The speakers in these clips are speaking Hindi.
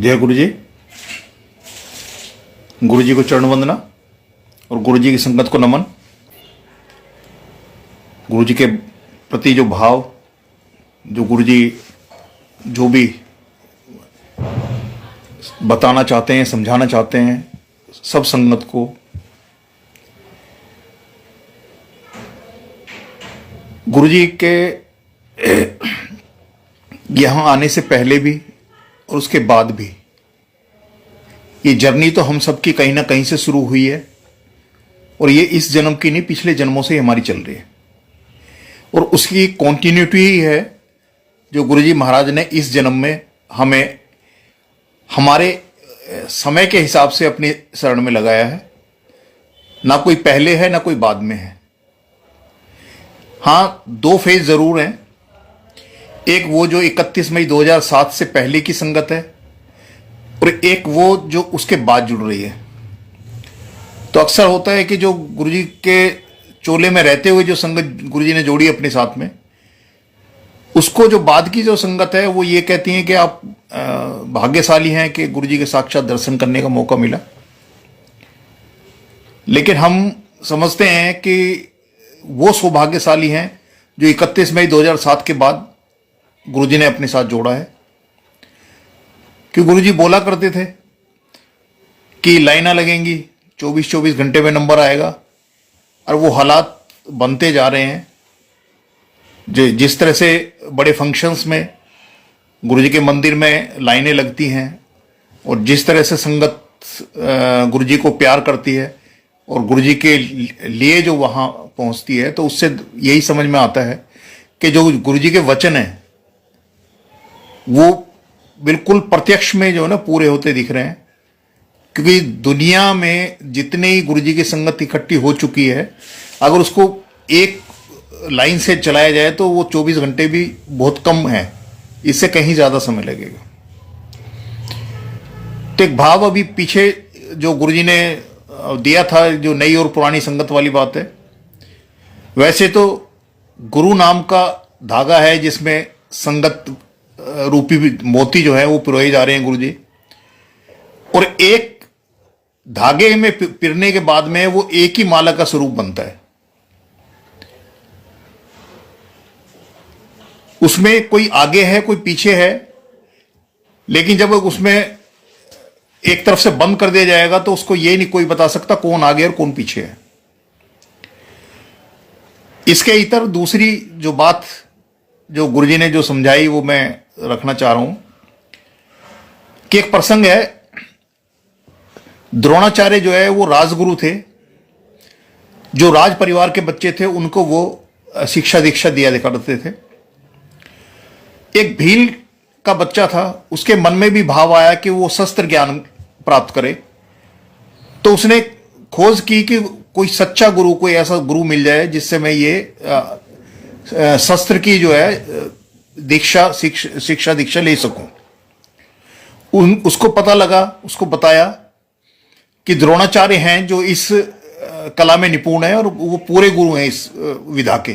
जय गुरु जी। गुरु जी को चरण वंदना और गुरु जी की संगत को नमन। गुरु जी के प्रति जो भाव, जो गुरु जी जो भी बताना चाहते हैं, समझाना चाहते हैं, सब संगत को गुरु जी के यहाँ आने से पहले भी और उसके बाद भी ये जर्नी तो हम सबकी कहीं ना कहीं से शुरू हुई है और ये इस जन्म की नहीं, पिछले जन्मों से हमारी चल रही है और उसकी कॉन्टिन्यूटी ही है जो गुरुजी महाराज ने इस जन्म में हमें हमारे समय के हिसाब से अपनी शरण में लगाया है। ना कोई पहले है ना कोई बाद में है। हाँ, दो फेज जरूर हैं। एक वो जो 31 मई 2007 से पहले की संगत है और एक वो जो उसके बाद जुड़ रही है। तो अक्सर होता है कि जो गुरुजी के चोले में रहते हुए जो संगत गुरुजी ने जोड़ी अपने साथ में, उसको जो बाद की जो संगत है वो ये कहती है कि आप भाग्यशाली हैं कि गुरुजी के साक्षात दर्शन करने का मौका मिला। लेकिन हम समझते हैं कि वो सौभाग्यशाली हैं जो 31 मई 2007 के बाद गुरुजी ने अपने साथ जोड़ा है। कि गुरुजी बोला करते थे कि लाइनें लगेंगी, 24-24 घंटे में नंबर आएगा और वो हालात बनते जा रहे हैं। जिस तरह से बड़े फंक्शंस में गुरुजी के मंदिर में लाइनें लगती हैं और जिस तरह से संगत गुरुजी को प्यार करती है और गुरुजी के लिए जो वहाँ पहुँचती है, तो उससे यही समझ में आता है कि जो गुरुजी के वचन हैं वो बिल्कुल प्रत्यक्ष में जो है ना पूरे होते दिख रहे हैं। क्योंकि दुनिया में जितने ही गुरुजी की संगत इकट्ठी हो चुकी है, अगर उसको एक लाइन से चलाया जाए तो वो 24 घंटे भी बहुत कम है, इससे कहीं ज्यादा समय लगेगा। तो एक भाव अभी पीछे जो गुरुजी ने दिया था, जो नई और पुरानी संगत वाली बात है। वैसे तो गुरु नाम का धागा है जिसमें संगत रूपी मोती जो है वो पिरोए जा रहे हैं गुरुजी, और एक धागे में पिरने के बाद में वो एक ही माला का स्वरूप बनता है। उसमें कोई आगे है कोई पीछे है, लेकिन जब उसमें एक तरफ से बंद कर दिया जाएगा तो उसको ये नहीं कोई बता सकता कौन आगे और कौन पीछे है। इसके इतर दूसरी जो बात जो गुरुजी ने जो समझाई वो मैं रखना चाह रहा हूं कि एक प्रसंग है। द्रोणाचार्य जो है वो राजगुरु थे। जो राज परिवार के बच्चे थे उनको वो शिक्षा दीक्षा दिया करते थे। एक भील का बच्चा था, उसके मन में भी भाव आया कि वो शस्त्र ज्ञान प्राप्त करे। तो उसने खोज की कि कोई सच्चा गुरु, कोई ऐसा गुरु मिल जाए जिससे मैं ये शस्त्र की जो है दीक्षा शिक्षा दीक्षा ले सकूं। उसको पता लगा, उसको बताया कि द्रोणाचार्य हैं जो इस कला में निपुण है और वो पूरे गुरु हैं इस विधा के।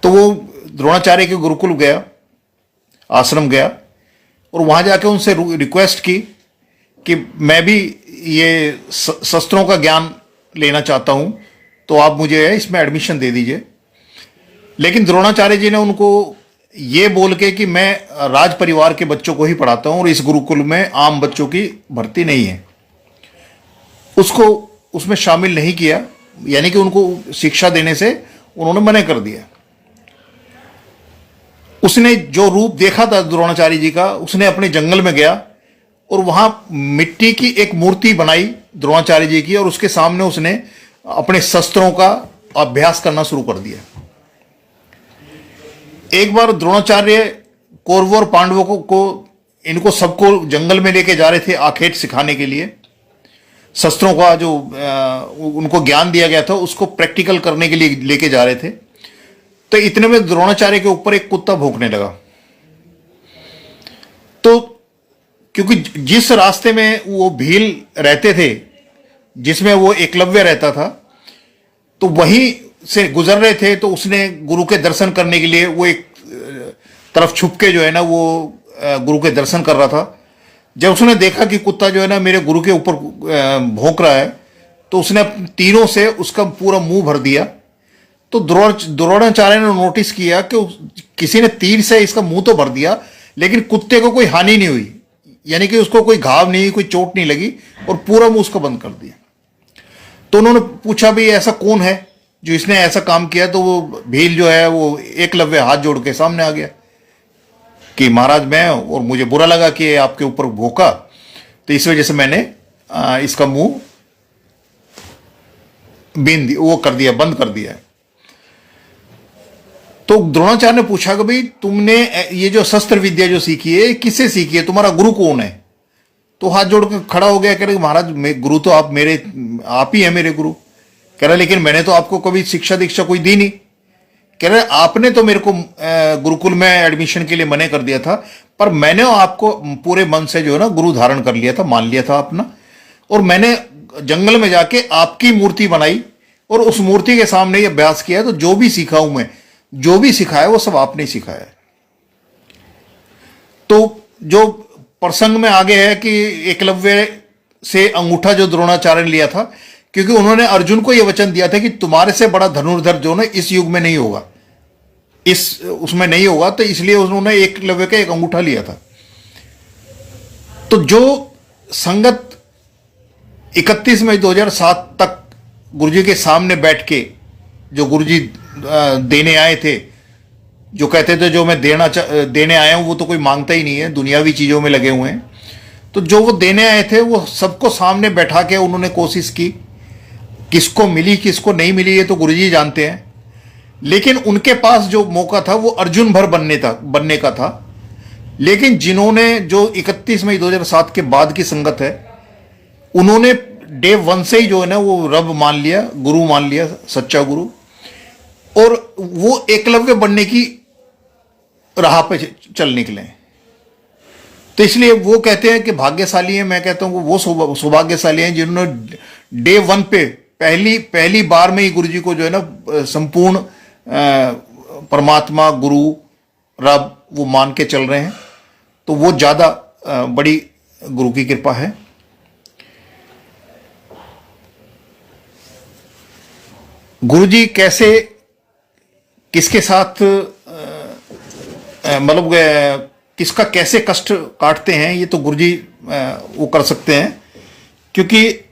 तो वो द्रोणाचार्य के गुरुकुल गया, आश्रम गया और वहां जाके उनसे रिक्वेस्ट की कि मैं भी ये शस्त्रों का ज्ञान लेना चाहता हूं, तो आप मुझे इसमें एडमिशन दे दीजिए। लेकिन द्रोणाचार्य जी ने उनको ये बोल के कि मैं राज परिवार के बच्चों को ही पढ़ाता हूं और इस गुरुकुल में आम बच्चों की भर्ती नहीं है, उसको उसमें शामिल नहीं किया। यानी कि उनको शिक्षा देने से उन्होंने मना कर दिया। उसने जो रूप देखा था द्रोणाचार्य जी का, उसने अपने जंगल में गया और वहां मिट्टी की एक मूर्ति बनाई द्रोणाचार्य जी की, और उसके सामने उसने अपने शस्त्रों का अभ्यास करना शुरू कर दिया। एक बार द्रोणाचार्य कौरवों और पांडवों को इनको सबको जंगल में लेके जा रहे थे आखेट सिखाने के लिए। शस्त्रों का जो उनको ज्ञान दिया गया था उसको प्रैक्टिकल करने के लिए लेके जा रहे थे। तो इतने में द्रोणाचार्य के ऊपर एक कुत्ता भौंकने लगा। तो क्योंकि जिस रास्ते में वो भील रहते थे, जिसमें वो एकलव्य रहता था, तो वहीं से गुजर रहे थे। तो उसने गुरु के दर्शन करने के लिए वो एक तरफ छुप के जो है ना वो गुरु के दर्शन कर रहा था। जब उसने देखा कि कुत्ता जो है ना मेरे गुरु के ऊपर भौंक रहा है, तो उसने तीरों से उसका पूरा मुंह भर दिया। तो द्रोणाचार्य ने नोटिस किया कि किसी ने तीर से इसका मुंह तो भर दिया, लेकिन कुत्ते को कोई हानि नहीं हुई, यानी कि उसको कोई घाव नहीं, कोई चोट नहीं लगी, और पूरा मुंह उसका बंद कर दिया। तो उन्होंने पूछा भाई ऐसा कौन है जो इसने ऐसा काम किया? तो वो भील जो है वो एकलव्य हाथ जोड़ के सामने आ गया कि महाराज मैं, और मुझे बुरा लगा कि आपके ऊपर भोंका, तो इस वजह से मैंने इसका मुंह वो कर दिया, बंद कर दिया। तो द्रोणाचार्य ने पूछा कि भाई तुमने ये जो शस्त्र विद्या जो सीखी है किससे सीखी है, तुम्हारा गुरु कौन है? तो हाथ जोड़ कर खड़ा हो गया, कह रहे महाराज गुरु तो आप ही है मेरे गुरु। कह रहे लेकिन मैंने तो आपको कभी शिक्षा दीक्षा कोई दी नहीं। कह रहे आपने तो मेरे को गुरुकुल में एडमिशन के लिए मना कर दिया था, पर मैंने आपको पूरे मन से जो है ना गुरु धारण कर लिया था, मान लिया था अपना, और मैंने जंगल में जाके आपकी मूर्ति बनाई और उस मूर्ति के सामने ये अभ्यास किया। तो जो भी सीखा हूं मैं, जो भी सिखाया वो सब आपने सिखाया है। तो जो प्रसंग में आगे है कि एकलव्य से अंगूठा जो द्रोणाचार्य ने लिया था, क्योंकि उन्होंने अर्जुन को यह वचन दिया था कि तुम्हारे से बड़ा धनुर्धर जो ना इस युग में नहीं होगा, उसमें नहीं होगा, तो इसलिए उन्होंने एकलव्य का एक अंगूठा लिया था। तो जो संगत 31 मई 2007 तक गुरुजी के सामने बैठ के जो गुरुजी देने आए थे, जो कहते थे जो मैं देने आया हूं वो तो कोई मांगता ही नहीं है, दुनियावी चीजों में लगे हुए हैं, तो जो वो देने आए थे वो सबको सामने बैठा के उन्होंने कोशिश की। किसको मिली किसको नहीं मिली ये तो गुरुजी जानते हैं, लेकिन उनके पास जो मौका था वो अर्जुन भर बनने का था। लेकिन जिन्होंने जो 31 मई 2007 के बाद की संगत है, उन्होंने डे 1 से ही जो है ना वो रब मान लिया, गुरु मान लिया, सच्चा गुरु, और वो एकलव्य बनने की राह पे चल निकले। तो इसलिए वो कहते हैं कि भाग्यशाली हैं, मैं कहता हूं वो सौभाग्यशाली हैं जिन्होंने डे 1 पे पहली बार में ही गुरु जी को जो है ना संपूर्ण परमात्मा, गुरु, रब वो मान के चल रहे हैं। तो वो ज्यादा बड़ी गुरु की कृपा है। गुरु जी कैसे किसके साथ मतलब किसका कैसे कष्ट काटते हैं ये तो गुरुजी वो कर सकते हैं। क्योंकि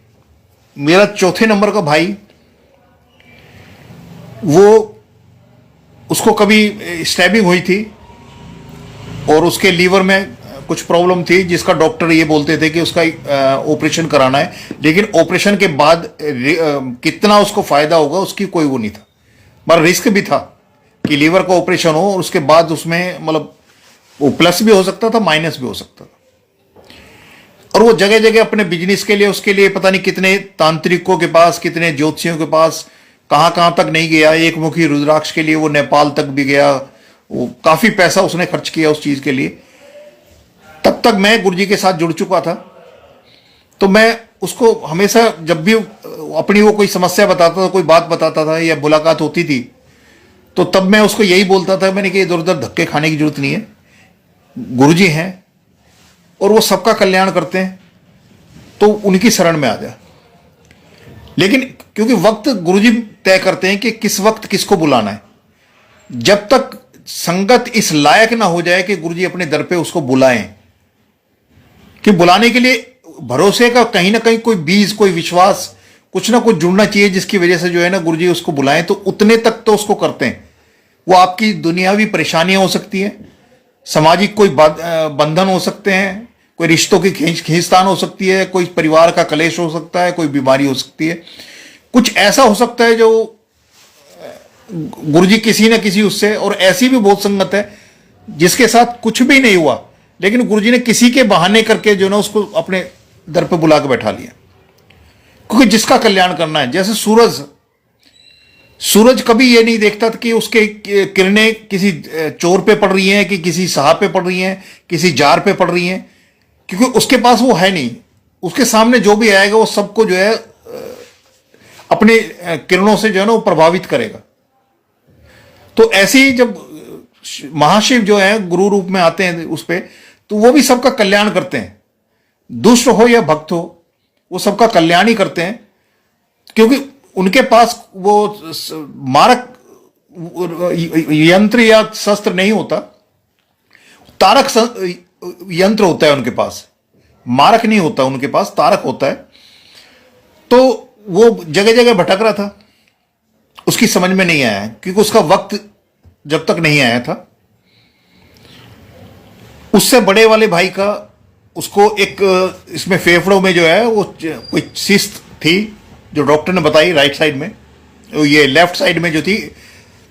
मेरा चौथे नंबर का भाई, वो उसको कभी स्टैबिंग हुई थी और उसके लीवर में कुछ प्रॉब्लम थी, जिसका डॉक्टर ये बोलते थे कि उसका ऑपरेशन कराना है, लेकिन ऑपरेशन के बाद कितना उसको फायदा होगा उसकी कोई वो नहीं था। पर रिस्क भी था कि लीवर का ऑपरेशन हो और उसके बाद उसमें मतलब वो प्लस भी हो सकता था, माइनस भी हो सकता था। और वो जगह जगह अपने बिजनेस के लिए, उसके लिए पता नहीं कितने तांत्रिकों के पास, कितने ज्योतिषियों के पास, कहां कहां तक नहीं गया। एक मुखी रुद्राक्ष के लिए वो नेपाल तक भी गया, वो काफी पैसा उसने खर्च किया उस चीज के लिए। तब तक मैं गुरुजी के साथ जुड़ चुका था, तो मैं उसको हमेशा जब भी अपनी वो कोई समस्या बताता था, कोई बात बताता था या मुलाकात होती थी, तो तब मैं उसको यही बोलता था, मैंने कि इधर उधर धक्के खाने की जरूरत नहीं है, गुरुजी हैं और वो सबका कल्याण करते हैं, तो उनकी शरण में आ जा। लेकिन क्योंकि वक्त गुरुजी तय करते हैं कि किस वक्त किसको बुलाना है, जब तक संगत इस लायक ना हो जाए कि गुरुजी अपने दर पे उसको बुलाएं, कि बुलाने के लिए भरोसे का कहीं ना कहीं कोई बीज, कोई विश्वास, कुछ ना कुछ जुड़ना चाहिए, जिसकी वजह से जो है ना गुरुजी उसको बुलाएं। तो उतने तक तो उसको करते हैं। वो आपकी दुनियावी परेशानियां हो सकती हैं, सामाजिक कोई बंधन हो सकते हैं, कोई रिश्तों की खींचतान हो सकती है, कोई परिवार का कलेश हो सकता है, कोई बीमारी हो सकती है, कुछ ऐसा हो सकता है जो गुरुजी किसी न किसी उससे। और ऐसी भी बहुत संगत है जिसके साथ कुछ भी नहीं हुआ, लेकिन गुरुजी ने किसी के बहाने करके जो ना उसको अपने दर पे बुला के बैठा लिया, क्योंकि जिसका कल्याण करना है। जैसे सूरज कभी ये नहीं देखता था कि उसके किरणें किसी चोर पे पड़ रही हैं, कि किसी साहब पे पड़ रही हैं, किसी जार पे पड़ रही हैं, क्योंकि उसके पास वो है नहीं। उसके सामने जो भी आएगा वो सबको जो है अपने किरणों से जो है ना वो प्रभावित करेगा। तो ऐसे ही जब महाशिव जो है गुरु रूप में आते हैं उस पे, तो वो भी सबका कल्याण करते हैं। दुष्ट हो या भक्त हो, वो सबका कल्याण ही करते हैं, क्योंकि उनके पास वो मारक यंत्र या शस्त्र नहीं होता, तारक यंत्र होता है उनके पास, मारक नहीं होता उनके पास, तारक होता है। तो वो जगह जगह भटक रहा था, उसकी समझ में नहीं आया क्योंकि उसका वक्त जब तक नहीं आया था। उससे बड़े वाले भाई का, उसको एक इसमें फेफड़ों में जो है वो कोई सिस्त थी जो डॉक्टर ने बताई राइट साइड में, ये लेफ्ट साइड में जो थी।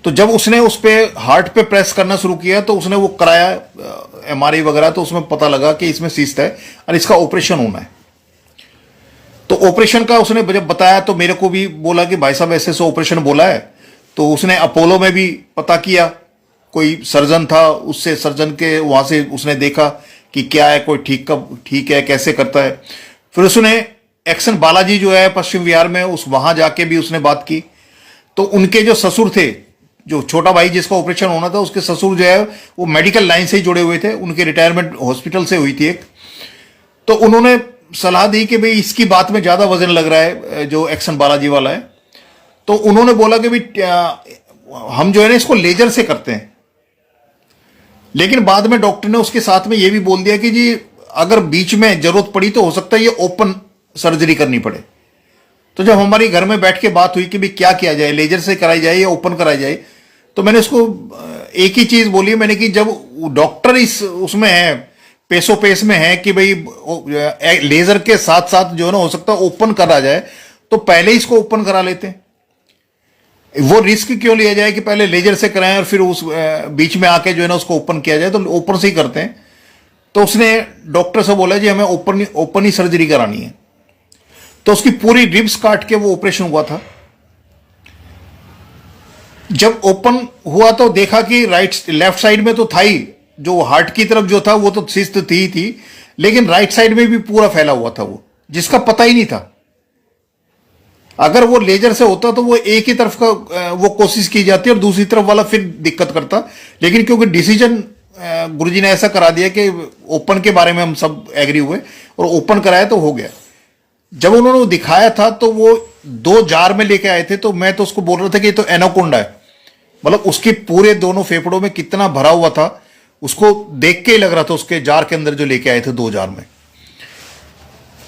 तो जब उसने उस पे हार्ट पे प्रेस करना शुरू किया तो उसने वो कराया एमआरआई वगैरह, तो उसमें पता लगा कि इसमें सिस्त है और इसका ऑपरेशन होना है। तो ऑपरेशन का उसने जब बताया तो मेरे को भी बोला कि भाई साहब ऐसे ऐसे ऑपरेशन बोला है। तो उसने अपोलो में भी पता किया, कोई सर्जन था, उससे सर्जन के वहां से उसने देखा कि क्या है, कोई ठीक है, कैसे करता है। फिर उसने एक्शन बालाजी जो है पश्चिम बिहार में, उस वहां जाके भी उसने बात की। तो उनके जो ससुर थे, जो छोटा भाई जिसका ऑपरेशन होना था, उसके ससुर जो है वो मेडिकल लाइन से ही जुड़े हुए थे, उनके रिटायरमेंट हॉस्पिटल से हुई थी एक। तो उन्होंने सलाह दी कि भाई इसकी बात में ज्यादा वजन लग रहा है, जो एक्शन बालाजी वाला है। तो उन्होंने बोला कि भाई हम जो है ना इसको लेजर से करते हैं। लेकिन बाद में डॉक्टर ने उसके साथ में ये भी बोल दिया कि जी अगर बीच में जरूरत पड़ी तो हो सकता है ये ओपन सर्जरी करनी पड़े। तो जब हमारी घर में बैठ के बात हुई कि भाई क्या किया जाए, लेजर से कराई जाए या ओपन कराई जाए, तो मैंने उसको एक ही चीज बोली मैंने कि जब डॉक्टर इस उसमें है, पेशो पेश में है कि भाई लेजर के साथ साथ जो है ना हो सकता है ओपन करा जाए, तो पहले इसको ओपन करा लेते हैं। वो रिस्क क्यों लिया जाए कि पहले लेजर से कराएं और फिर उस बीच में आके जो है ना उसको ओपन किया जाए, तो ओपन से ही करते हैं। तो उसने डॉक्टर से बोला जी हमें ओपन ही सर्जरी करानी है। तो उसकी पूरी रिब्स काट के वो ऑपरेशन हुआ था। जब ओपन हुआ तो देखा कि लेफ्ट साइड में तो था ही, जो हार्ट की तरफ जो था वो तो सिस्त थी, लेकिन राइट साइड में भी पूरा फैला हुआ था वो, जिसका पता ही नहीं था। अगर वो लेजर से होता तो वो एक ही तरफ का वो कोशिश की जाती और दूसरी तरफ वाला फिर दिक्कत करता। लेकिन क्योंकि डिसीजन गुरुजी ने ऐसा करा दिया कि ओपन के बारे में हम सब एग्री हुए और ओपन कराया तो हो गया। जब उन्होंने दिखाया था तो वो 2 जार में लेके आए थे, तो मैं तो उसको बोल रहा था कि ये तो एनाकोंडा है। मतलब उसके पूरे दोनों फेफड़ों में कितना भरा हुआ था, उसको देख के ही लग रहा था उसके जार के अंदर जो लेके आए थे 2 जार में।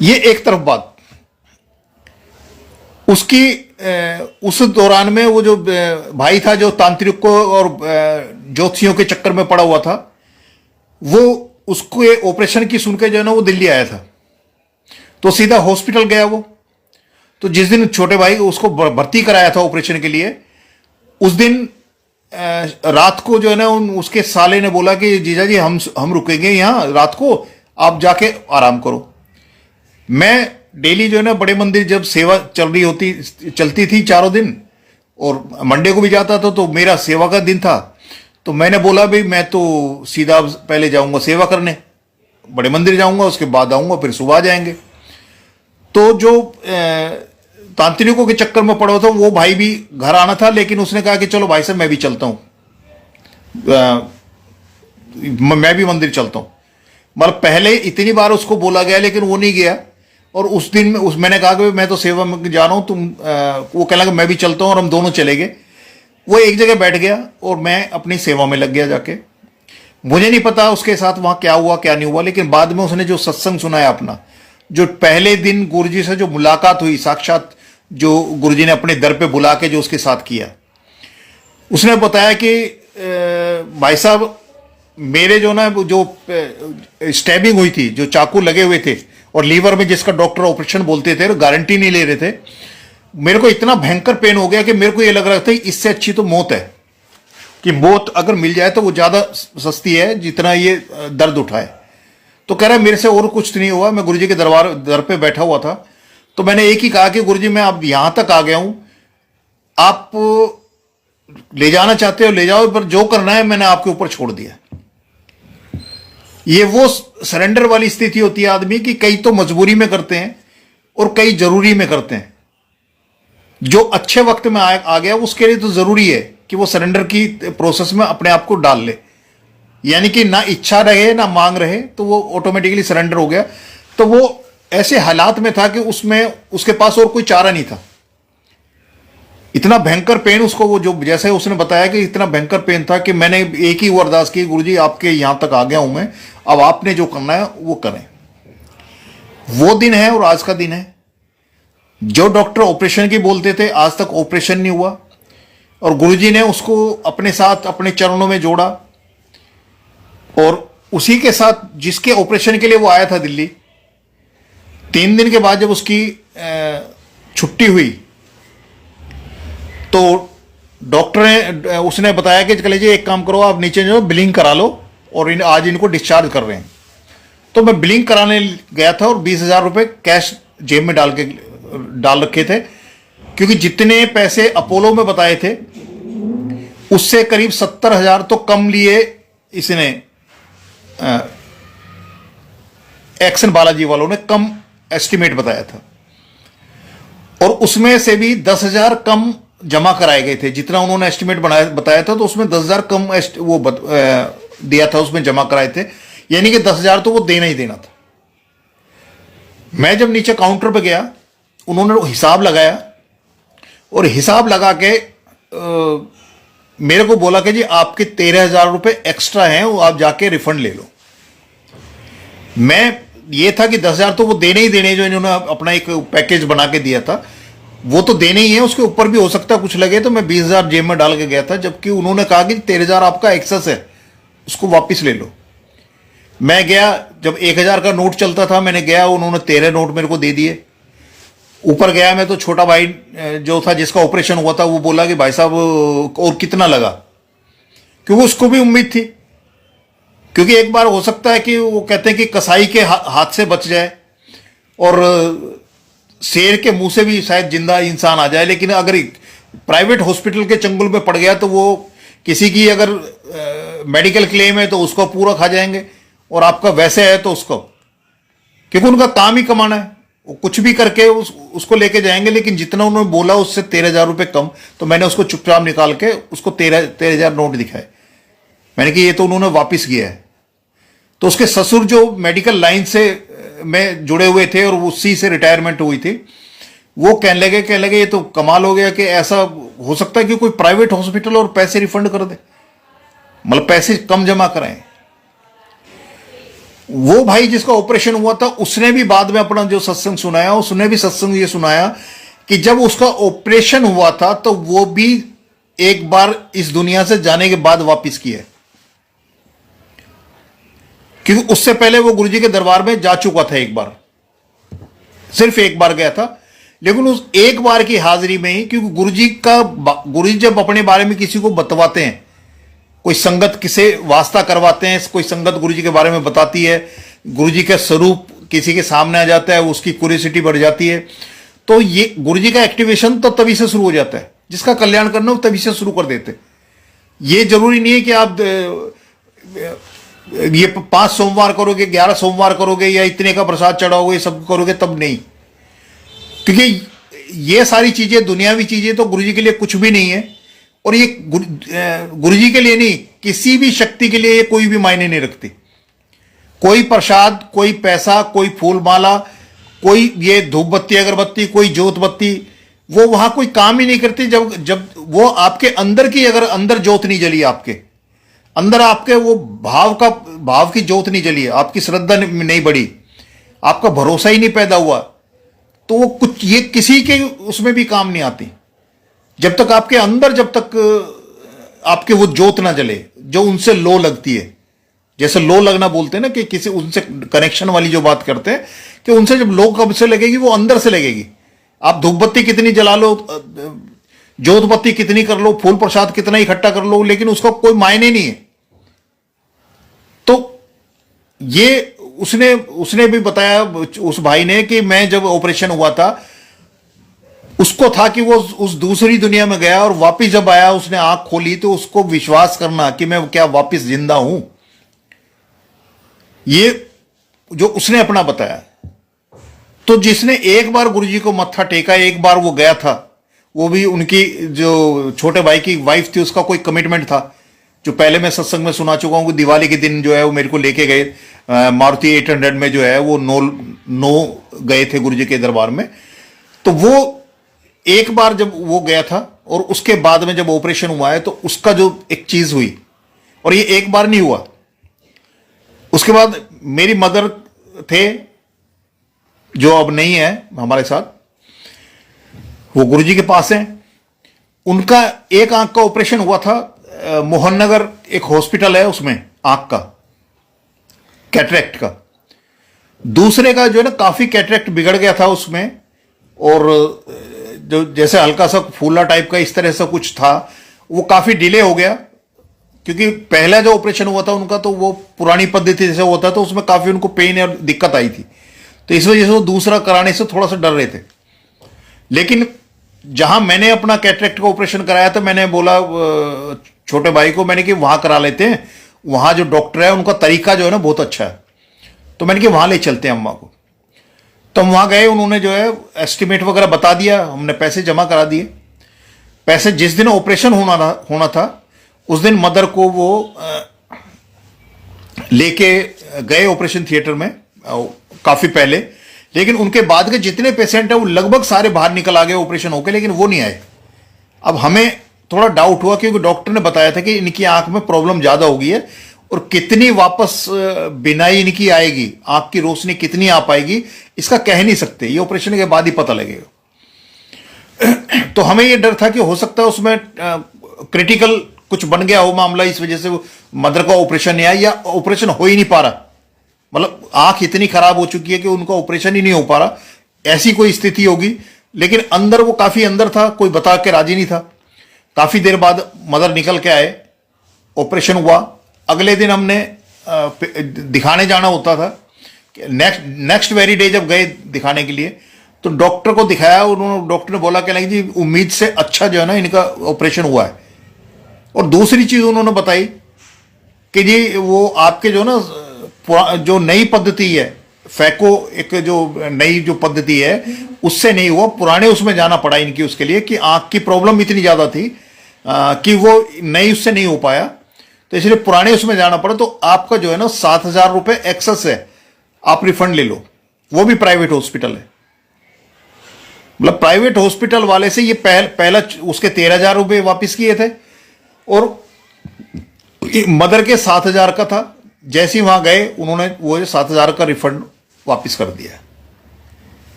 ये एक तरफ बात। उसकी उस दौरान में वो जो भाई था जो तांत्रिकों और ज्योतिषियों के चक्कर में पड़ा हुआ था, वो उसको ऑपरेशन की सुनकर जो है ना वो दिल्ली आया था। तो सीधा हॉस्पिटल गया वो। तो जिस दिन छोटे भाई उसको भर्ती कराया था ऑपरेशन के लिए, उस दिन रात को जो है ना उसके साले ने बोला कि जीजा जी हम रुकेंगे यहाँ रात को, आप जाके आराम करो। मैं डेली जो है ना बड़े मंदिर जब सेवा चलती थी 4 दिन, और मंडे को भी जाता था, तो मेरा सेवा का दिन था। तो मैंने बोला भाई मैं तो सीधा पहले जाऊंगा सेवा करने, बड़े मंदिर जाऊंगा, उसके बाद आऊंगा, फिर सुबह आ जाएंगे। तो जो तांत्रिकों के चक्कर में पड़ा था वो भाई भी घर आना था, लेकिन उसने कहा कि चलो भाई साहब मैं भी चलता हूं, मैं भी मंदिर चलता हूं। मतलब पहले इतनी बार उसको बोला गया लेकिन वो नहीं गया। और उस दिन में मैंने कहा कि मैं तो सेवा में जा रहा हूं, वो कहने लगा मैं भी चलता हूं, और हम दोनों चले गए। वो एक जगह बैठ गया और मैं अपनी सेवा में लग गया जाके। मुझे नहीं पता उसके साथ वहां क्या हुआ क्या नहीं हुआ, लेकिन बाद में उसने जो सत्संग सुनाया अपना, जो पहले दिन गुरुजी से जो मुलाकात हुई साक्षात, जो गुरुजी ने अपने दर पे बुला के जो उसके साथ किया, उसने बताया कि भाई साहब मेरे जो ना जो स्टैबिंग हुई थी, जो चाकू लगे हुए थे और लीवर में जिसका डॉक्टर ऑपरेशन बोलते थे, गारंटी नहीं ले रहे थे, मेरे को इतना भयंकर पेन हो गया कि मेरे को ये लग रहा था इससे अच्छी तो मौत है, कि मौत अगर मिल जाए तो वो ज्यादा सस्ती है जितना ये दर्द उठाए। तो कह रहा है मेरे से और कुछ नहीं हुआ, मैं गुरुजी के दर पे बैठा हुआ था, तो मैंने एक ही कहा कि गुरुजी मैं अब यहां तक आ गया हूं, आप ले जाना चाहते हो ले जाओ, पर जो करना है मैंने आपके ऊपर छोड़ दिया। ये वो सरेंडर वाली स्थिति होती है आदमी की, कई तो मजबूरी में करते हैं और कई जरूरी में करते हैं। जो अच्छे वक्त में आ गया उसके लिए तो जरूरी है कि वो सरेंडर की प्रोसेस में अपने आप को डाल ले, यानी कि ना इच्छा रहे ना मांग रहे, तो वो ऑटोमेटिकली सरेंडर हो गया। तो वो ऐसे हालात में था कि उसमें उसके पास और कोई चारा नहीं था। इतना भयंकर पेन उसको, वो जो जैसे उसने बताया कि इतना भयंकर पेन था कि मैंने एक ही वो अरदास की, गुरुजी आपके यहां तक आ गया हूं मैं, अब आपने जो करना है वो करें। वो दिन है और आज का दिन है। जो डॉक्टर ऑपरेशन की बोलते थे, आज तक ऑपरेशन नहीं हुआ, और गुरुजी ने उसको अपने साथ अपने चरणों में जोड़ा। और उसी के साथ जिसके ऑपरेशन के लिए वो आया था दिल्ली, 3 दिन के बाद जब उसकी छुट्टी हुई तो डॉक्टर ने उसने बताया कि चले जी एक काम करो, आप नीचे जो बिलिंग करा लो और आज इनको डिस्चार्ज कर रहे हैं। तो मैं बिलिंग कराने गया था और 20,000 रुपये कैश जेब में डाल रखे थे, क्योंकि जितने पैसे अपोलो में बताए थे उससे करीब 70,000 तो कम लिए इसने, एक्शन बालाजी वालों ने कम एस्टिमेट बताया था, और उसमें से भी 10,000 कम जमा कराए गए थे। जितना उन्होंने एस्टिमेट बताया था तो उसमें 10,000 कम दिया था, उसमें जमा कराए थे, यानी कि 10,000 तो वो देना ही देना था। मैं जब नीचे काउंटर पे गया, उन्होंने हिसाब लगाया और हिसाब लगा के मेरे को बोला कि जी आपके 13,000 रुपये एक्स्ट्रा हैं, वो आप जाके रिफंड ले लो। मैं ये था कि 10,000 तो वो देने ही देने, जो इन्होंने अपना एक पैकेज बना के दिया था वो तो देने ही है, उसके ऊपर भी हो सकता है कुछ लगे। तो मैं 20,000 जेब में डाल के गया था, जबकि उन्होंने कहा कि 13,000 आपका एक्सेस है, उसको वापस ले लो। मैं गया, जब 1,000 का नोट चलता था, मैंने गया, उन्होंने 13 नोट मेरे को दे दिए। ऊपर गया मैं तो छोटा भाई जो था जिसका ऑपरेशन हुआ था वो बोला कि भाई साहब और कितना लगा, क्योंकि उसको भी उम्मीद थी, क्योंकि एक बार हो सकता है कि वो कहते हैं कि कसाई के हाथ से बच जाए और शेर के मुंह से भी शायद जिंदा इंसान आ जाए, लेकिन अगर प्राइवेट हॉस्पिटल के चंगुल में पड़ गया तो वो किसी की अगर मेडिकल क्लेम है तो उसको पूरा खा जाएंगे, और आपका वैसे है तो उसको, क्योंकि उनका काम ही कमाना है, वो कुछ भी करके उसको लेके जाएंगे। लेकिन जितना उन्होंने बोला उससे 13,000 रुपये कम, तो मैंने उसको चुपचाप निकाल के उसको 13,000 नोट दिखाए। मैंने कि ये तो उन्होंने वापस किया है। तो उसके ससुर जो मेडिकल लाइन से में जुड़े हुए थे और उसी से रिटायरमेंट हुई थी, वो कहने लगे ये तो कमाल हो गया कि ऐसा हो सकता है कि कोई प्राइवेट हॉस्पिटल और पैसे रिफंड कर दे, मतलब पैसे कम जमा कराएं। वो भाई जिसका ऑपरेशन हुआ था उसने भी बाद में अपना जो सत्संग सुनाया, उसने भी सत्संग ये सुनाया कि जब उसका ऑपरेशन हुआ था तो वो भी एक बार इस दुनिया से जाने के बाद वापस किया, क्योंकि उससे पहले वो गुरुजी के दरबार में जा चुका था एक बार, सिर्फ एक बार गया था। लेकिन उस एक बार की हाजिरी में ही, क्योंकि गुरुजी जब अपने बारे में किसी को बतवाते हैं, कोई संगत किसे वास्ता करवाते हैं, कोई संगत गुरुजी के बारे में बताती है, गुरुजी का स्वरूप किसी के सामने आ जाता है, उसकी क्यूरियोसिटी बढ़ जाती है, तो ये गुरुजी का एक्टिवेशन तो तभी से शुरू हो जाता है। जिसका कल्याण करना हो तभी से शुरू कर देते। ये जरूरी नहीं है कि आप ये 5 सोमवार करोगे, 11 सोमवार करोगे या इतने का प्रसाद चढ़ाओगे, सब करोगे तब नहीं, क्योंकि ये सारी चीजें दुनियावी चीजें तो गुरुजी के लिए कुछ भी नहीं है। और ये गुरुजी के लिए नहीं, किसी भी शक्ति के लिए ये कोई भी मायने नहीं रखती। कोई प्रसाद, कोई पैसा, कोई फूल माला, कोई ये धूप बत्ती अगरबत्ती, कोई जोत बत्ती, वो वहां कोई काम ही नहीं करती जब वो आपके अंदर की, अगर अंदर जोत नहीं जली, आपके अंदर आपके वो भाव की जोत नहीं जली है, आपकी श्रद्धा नहीं बढ़ी, आपका भरोसा ही नहीं पैदा हुआ, तो वो कुछ ये किसी के उसमें भी काम नहीं आती। जब तक आपके अंदर, जब तक आपके वो जोत ना जले जो उनसे लो लगती है, जैसे लो लगना बोलते हैं ना, कि किसी उनसे कनेक्शन वाली जो बात करते हैं, कि उनसे जब लो कब से लगेगी, वो अंदर से लगेगी। आप धूप बत्ती कितनी जला लो, जोत बत्ती कितनी कर लो, फूल प्रसाद कितना इकट्ठा कर लो, लेकिन उसका कोई मायने नहीं है। तो ये उसने भी बताया उस भाई ने कि मैं जब ऑपरेशन हुआ था, उसको था कि वो उस दूसरी दुनिया में गया और वापस जब आया, उसने आंख खोली तो उसको विश्वास करना कि मैं क्या वापस जिंदा हूं, ये जो उसने अपना बताया। तो जिसने एक बार गुरुजी को मत्था टेका, एक बार वो गया था, वो भी उनकी जो छोटे भाई की वाइफ थी उसका कोई कमिटमेंट था, जो पहले मैं सत्संग में सुना चुका हूं कि दिवाली के दिन जो है वो मेरे को लेके गए मारुति 800 में, जो है वो नो गए थे गुरु जी के दरबार में। तो वो एक बार जब वो गया था और उसके बाद में जब ऑपरेशन हुआ है तो उसका जो एक चीज हुई, और ये एक बार नहीं हुआ, उसके बाद मेरी मदर थे जो अब नहीं है हमारे साथ, वो गुरुजी के पास हैं। उनका एक आंख का ऑपरेशन हुआ था, मोहन नगर एक हॉस्पिटल है उसमें, आंख का कैटरेक्ट का। दूसरे का जो है ना काफी कैटरेक्ट बिगड़ गया था उसमें, और जो जैसे हल्का सा फूला टाइप का इस तरह से कुछ था, वो काफी डिले हो गया, क्योंकि पहला जो ऑपरेशन हुआ था उनका तो वो पुरानी पद्धति जैसे होता है, तो उसमें काफी उनको पेन और दिक्कत आई थी, तो इस वजह से वो दूसरा कराने से थोड़ा सा डर रहे थे। लेकिन जहां मैंने अपना कैटरेक्ट का ऑपरेशन कराया था, मैंने बोला छोटे भाई को, मैंने कि वहां करा लेते हैं, वहां जो डॉक्टर है उनका तरीका जो है ना बहुत अच्छा है, तो मैंने कि वहां ले चलते हैं अम्मा को। तो हम वहां गए, उन्होंने जो है एस्टिमेट वगैरह बता दिया, हमने पैसे जमा करा दिए। पैसे जिस दिन ऑपरेशन होना था उस दिन मदर को वो लेके गए ऑपरेशन थिएटर में काफी पहले, लेकिन उनके बाद के जितने पेशेंट हैं वो लगभग सारे बाहर निकल आ गए ऑपरेशन होकर, लेकिन वो नहीं आए। अब हमें थोड़ा डाउट हुआ, क्योंकि डॉक्टर ने बताया था कि इनकी आंख में प्रॉब्लम ज्यादा हो गई है, और कितनी वापस बिनाई इनकी आएगी, आंख की रोशनी कितनी आ पाएगी, इसका कह नहीं सकते, ये ऑपरेशन के बाद ही पता लगेगा। तो हमें ये डर था कि हो सकता है उसमें क्रिटिकल कुछ बन गया हो मामला, इस वजह से मदर का ऑपरेशन नहीं आया, या ऑपरेशन हो ही नहीं पा रहा, मतलब आंख इतनी खराब हो चुकी है कि उनका ऑपरेशन ही नहीं हो पा रहा, ऐसी कोई स्थिति होगी। लेकिन अंदर वो काफी अंदर था, कोई बता के राजी नहीं था। काफी देर बाद मदर निकल के आए, ऑपरेशन हुआ। अगले दिन हमने दिखाने जाना होता था, नेक्स्ट वेरी डे जब गए दिखाने के लिए, तो डॉक्टर को दिखाया, उन्होंने डॉक्टर ने बोला कि जी उम्मीद से अच्छा जो है ना इनका ऑपरेशन हुआ है। और दूसरी चीज उन्होंने बताई कि जी वो आपके जो ना जो नई पद्धति है, फैको एक जो नई जो पद्धति है उससे नहीं हुआ, पुराने उसमें जाना पड़ा इनकी उसके लिए, कि आंख की प्रॉब्लम इतनी ज्यादा थी कि वो नई उससे नहीं हो पाया, तो इसलिए पुराने उसमें जाना पड़ा। तो आपका जो है ना 7,000 रुपए एक्सेस है, आप रिफंड ले लो, वो भी प्राइवेट हॉस्पिटल है। मतलब प्राइवेट हॉस्पिटल वाले से ये पहला उसके 13,000 रुपए वापिस किए थे, और मदर के 7,000 का था। जैसे ही वहां गए उन्होंने वो 7,000 का रिफंड वापस कर दिया।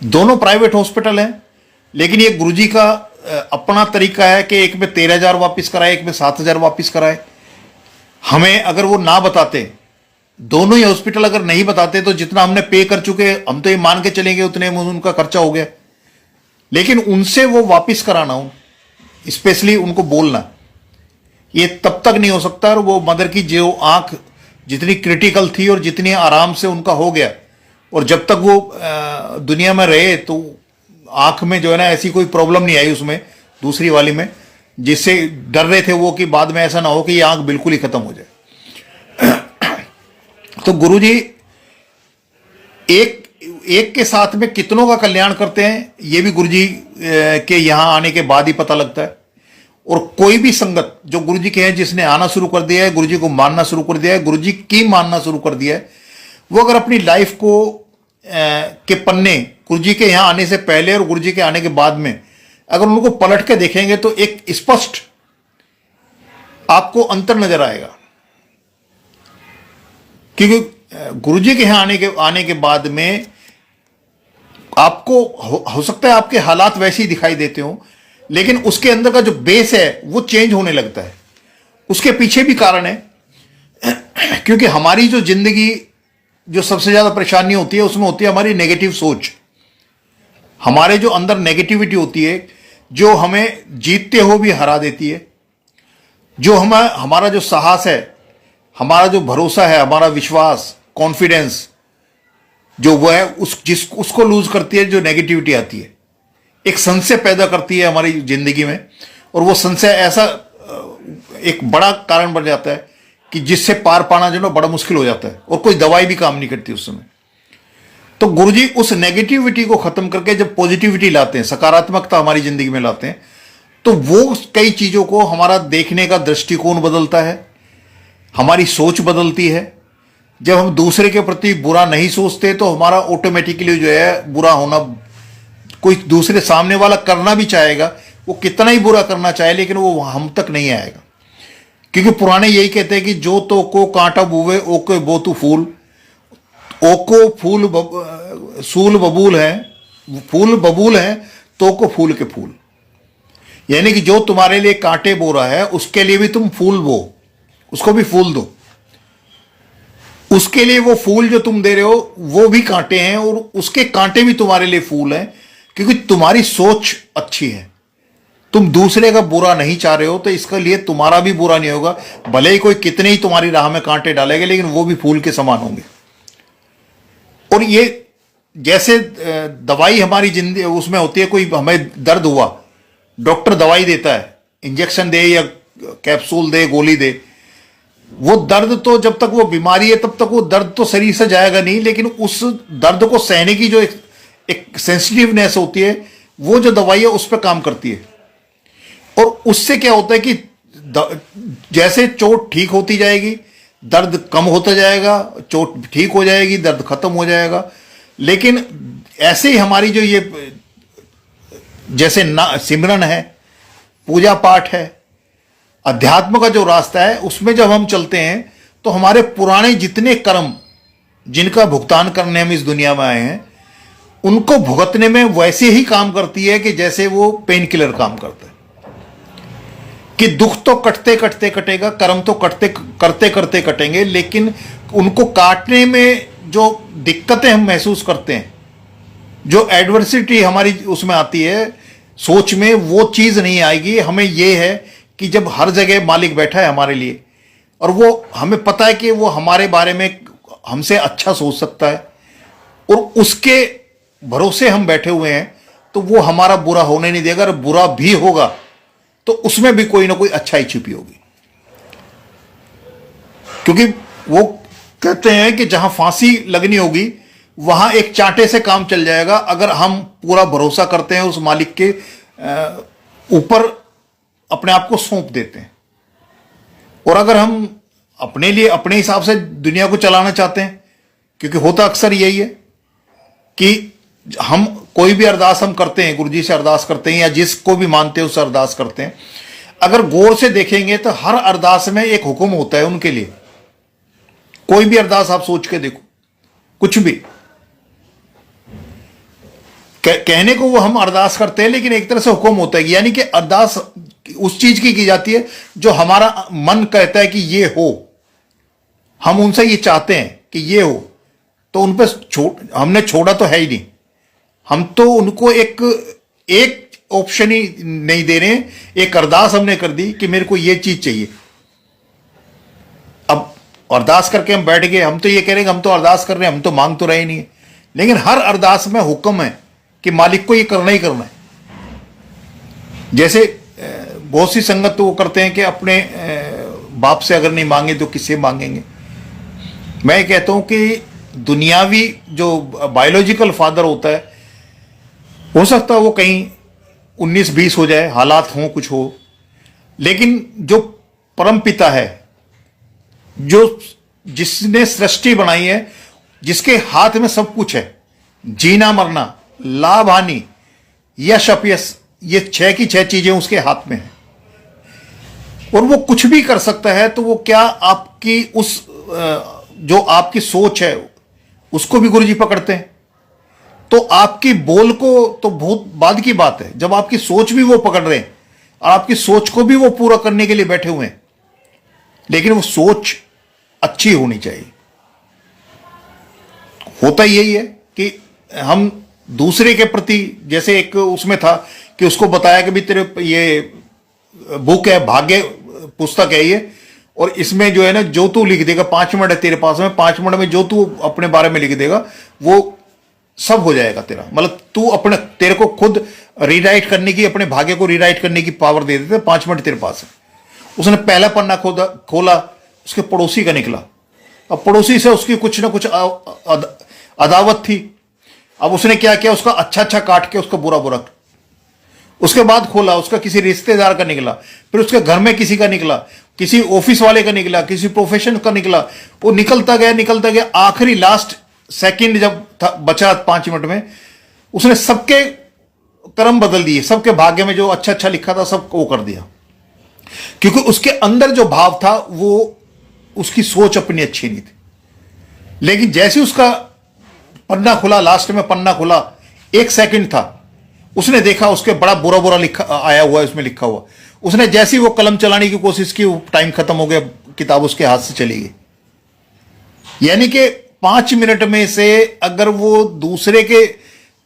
दोनों प्राइवेट हॉस्पिटल हैं, लेकिन ये गुरुजी का अपना तरीका है कि एक में 13,000 वापस कराए, एक में 7,000 वापस कराए। हमें अगर वो ना बताते, दोनों ही हॉस्पिटल अगर नहीं बताते, तो जितना हमने पे कर चुके हम तो ये मान के चलेंगे उतने में उनका खर्चा हो गया। लेकिन उनसे वो वापस कराना, स्पेशली उनको बोलना, ये तब तक नहीं हो सकता। और वो मदर की जो आंख जितनी क्रिटिकल थी और जितनी आराम से उनका हो गया, और जब तक वो दुनिया में रहे तो आंख में जो है ना ऐसी कोई प्रॉब्लम नहीं आई उसमें, दूसरी वाली में, जिससे डर रहे थे वो कि बाद में ऐसा ना हो कि ये आंख बिल्कुल ही खत्म हो जाए। तो गुरुजी एक के साथ में कितनों का कल्याण करते हैं, ये भी गुरुजी के यहां आने के बाद ही पता लगता है। और कोई भी संगत जो गुरुजी के हैं, जिसने आना शुरू कर दिया है, गुरुजी को मानना शुरू कर दिया है, गुरुजी की मानना शुरू कर दिया है, वो अगर अपनी लाइफ को के पन्ने गुरुजी के यहां आने से पहले और गुरुजी के आने के बाद में अगर उनको पलट के देखेंगे, तो एक स्पष्ट आपको अंतर नजर आएगा। क्योंकि गुरुजी के यहां आने के बाद में आपको हो सकता है आपके हालात वैसे ही दिखाई देते हो, लेकिन उसके अंदर का जो बेस है वो चेंज होने लगता है। उसके पीछे भी कारण है, क्योंकि हमारी जो जिंदगी जो सबसे ज्यादा परेशानी होती है उसमें होती है हमारी नेगेटिव सोच। हमारे जो अंदर नेगेटिविटी होती है, जो हमें जीतते हो भी हरा देती है। जो हमारा जो साहस है, हमारा जो भरोसा है, हमारा विश्वास, कॉन्फिडेंस जो वो है उसको लूज करती है। जो नेगेटिविटी आती है, एक संशय पैदा करती है हमारी जिंदगी में, और वो संशय ऐसा एक बड़ा कारण बन जाता है कि जिससे पार पाना जो ना बड़ा मुश्किल हो जाता है, और कोई दवाई भी काम नहीं करती उस समय। तो गुरुजी उस नेगेटिविटी को खत्म करके जब पॉजिटिविटी लाते हैं, सकारात्मकता हमारी जिंदगी में लाते हैं, तो वो कई चीजों को, हमारा देखने का दृष्टिकोण बदलता है, हमारी सोच बदलती है। जब हम दूसरे के प्रति बुरा नहीं सोचते तो हमारा ऑटोमेटिकली जो है बुरा होना, कोई दूसरे सामने वाला करना भी चाहेगा, वो कितना ही बुरा करना चाहे लेकिन वो हम तक नहीं आएगा। क्योंकि पुराने यही कहते हैं कि जो तो को कांटा बुवे ओको बो तू फूल, ओको सूल बबूल है, फूल बबूल है तो को फूल के फूल। यानी कि जो तुम्हारे लिए कांटे बो रहा है उसके लिए भी तुम फूल बो, उसको भी फूल दो। उसके लिए वो फूल जो तुम दे रहे हो वो भी कांटे हैं और उसके कांटे भी तुम्हारे लिए फूल हैं, क्योंकि तुम्हारी सोच अच्छी है। तुम दूसरे का बुरा नहीं चाह रहे हो तो इसके लिए तुम्हारा भी बुरा नहीं होगा। भले ही कोई कितने ही तुम्हारी राह में कांटे डालेगा लेकिन वो भी फूल के समान होंगे। और ये जैसे दवाई हमारी जिंदगी उसमें होती है, कोई हमें दर्द हुआ, डॉक्टर दवाई देता है, इंजेक्शन दे या कैप्सूल दे, गोली दे, वो दर्द तो जब तक वो बीमारी है तब तक वो दर्द तो शरीर से जाएगा नहीं, लेकिन उस दर्द को सहने की जो एक सेंसिटिवनेस होती है वो जो दवाई है उस पर काम करती है। और उससे क्या होता है कि जैसे चोट ठीक होती जाएगी दर्द कम होता जाएगा, चोट ठीक हो जाएगी, दर्द खत्म हो जाएगा। लेकिन ऐसे ही हमारी जो ये जैसे सिमरन है, पूजा पाठ है, अध्यात्म का जो रास्ता है उसमें जब हम चलते हैं तो हमारे पुराने जितने कर्म जिनका भुगतान करने हम इस दुनिया में आए हैं उनको भुगतने में वैसे ही काम करती है कि जैसे वो पेन किलर काम करता है। कि दुख तो कटते कटते कटेगा, कर्म तो करते करते कटेंगे, लेकिन उनको काटने में जो दिक्कतें हम महसूस करते हैं, जो एडवर्सिटी हमारी उसमें आती है सोच में, वो चीज नहीं आएगी। हमें ये है कि जब हर जगह मालिक बैठा है हमारे लिए और वो हमें पता है कि वो हमारे बारे में हमसे अच्छा सोच सकता है और उसके भरोसे हम बैठे हुए हैं, तो वो हमारा बुरा होने नहीं देगा। अगर बुरा भी होगा तो उसमें भी कोई ना कोई अच्छाई छिपी होगी। क्योंकि वो कहते हैं कि जहां फांसी लगनी होगी वहां एक चांटे से काम चल जाएगा, अगर हम पूरा भरोसा करते हैं उस मालिक के ऊपर, अपने आप को सौंप देते हैं। और अगर हम अपने लिए अपने हिसाब से दुनिया को चलाना चाहते हैं, क्योंकि होता अक्सर यही है कि हम कोई भी अरदास हम करते हैं, गुरु जी से अरदास करते हैं या जिसको भी मानते हैं उससे अरदास करते हैं, अगर गौर से देखेंगे तो हर अरदास में एक हुक्म होता है उनके लिए। कोई भी अरदास आप सोच के देखो, कुछ भी कहने को वो हम अरदास करते हैं लेकिन एक तरह से हुक्म होता है। यानी कि अरदास उस चीज की जाती है जो हमारा मन कहता है कि ये हो, हम उनसे ये चाहते हैं कि ये हो, तो उन पर हमने छोड़ा तो है ही नहीं। हम तो उनको एक ऑप्शन ही नहीं दे रहे हैं, एक अरदास हमने कर दी कि मेरे को ये चीज चाहिए। अब अरदास करके हम बैठ गए, हम तो ये कह रहे हैं हम तो अरदास कर रहे हैं, हम तो मांग तो रहे नहीं है, लेकिन हर अरदास में हुक्म है कि मालिक को ये करना ही करना है। जैसे बहुत सी संगत तो वो करते हैं कि अपने बाप से अगर नहीं मांगे तो किससे मांगेंगे। मैं कहता हूं कि दुनियावी जो बायोलॉजिकल फादर होता है, हो सकता है वो कहीं 19-20 हो जाए, हालात हों, कुछ हो, लेकिन जो परम पिता है, जो जिसने सृष्टि बनाई है, जिसके हाथ में सब कुछ है, जीना मरना, लाभ हानि, यश अपयश, ये 6 की 6 चीजें उसके हाथ में है और वो कुछ भी कर सकता है। तो वो क्या आपकी उस जो आपकी सोच है उसको भी गुरुजी पकड़ते हैं। तो आपकी बोल को तो बहुत बाद की बात है, जब आपकी सोच भी वो पकड़ रहे हैं और आपकी सोच को भी वो पूरा करने के लिए बैठे हुए हैं, लेकिन वो सोच अच्छी होनी चाहिए। होता यही है कि हम दूसरे के प्रति, जैसे एक उसमें था कि उसको बताया कि भी तेरे ये बुक है, भाग्य पुस्तक है ये, और इसमें जो है ना जो तू लिख देगा, 5 मिनट है तेरे पास में, 5 मिनट में जो तू अपने बारे में लिख देगा वो सब हो जाएगा तेरा। मतलब तू अपने, तेरे को खुद रीराइट करने की, अपने भाग्य को रीराइट करने की पावर दे देते, 5 मिनट तेरे पास है। उसने पहला पन्ना खोला, उसके पड़ोसी का निकला। अब पड़ोसी से उसकी कुछ ना कुछ अदावत थी। अब उसने क्या किया, उसका अच्छा अच्छा काट के उसका बुरा बुरा। उसके बाद खोला, उसका किसी रिश्तेदार का निकला, फिर उसके घर में किसी का निकला। किसी ऑफिस वाले का निकला, किसी प्रोफेशन का निकला, वो निकलता गया, आखिरी लास्ट सेकंड जब था बचा 5 मिनट में, उसने सबके कर्म बदल दिए, सबके भाग्य में जो अच्छा अच्छा लिखा था सब वो कर दिया, क्योंकि उसके अंदर जो भाव था वो उसकी सोच अपनी अच्छी नहीं थी। लेकिन जैसे उसका पन्ना खुला, लास्ट में पन्ना खुला, 1 सेकंड था, उसने देखा उसके बड़ा बुरा बुरा लिखा आया हुआ है, उसमें लिखा हुआ, उसने जैसे ही वो कलम चलाने की कोशिश की, वो टाइम खत्म हो गया, किताब उसके हाथ से चली गई। यानी कि 5 मिनट में से अगर वो दूसरे के